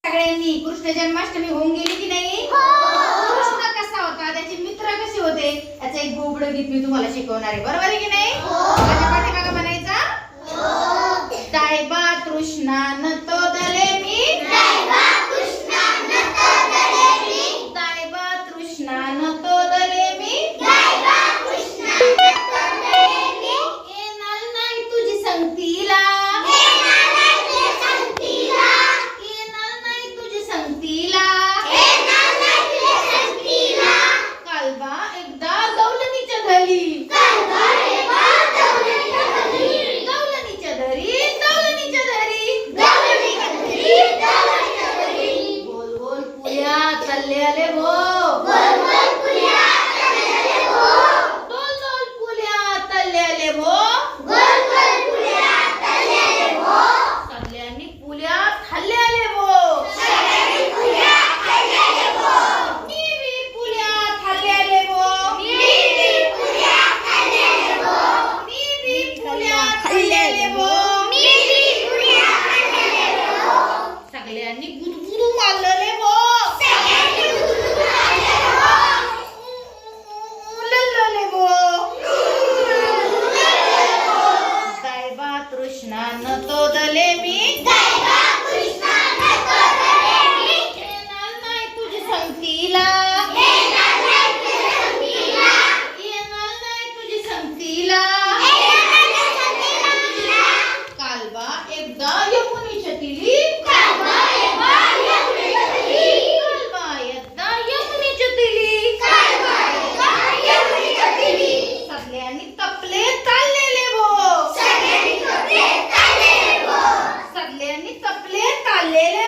सगळ्यांनी कृष्ण जन्माष्टमी होऊन गेली की नाही? कृष्ण कसा होता, त्याचे मित्र कसे होते, याचं एक बोबडं गीत मी तुम्हाला शिकवणार आहे. बरोबर आहे की नाही? माझ्या पाठीमागं म्हणायचं, दायबा तृष्णान तो दले मी, दायबा तृष्णान तो दले मी, येणार नाही तुझी संगतीला, कालबा एकदा गवलनीच्या घरी, बोल बोल पुऱ्या चालले आले बोल.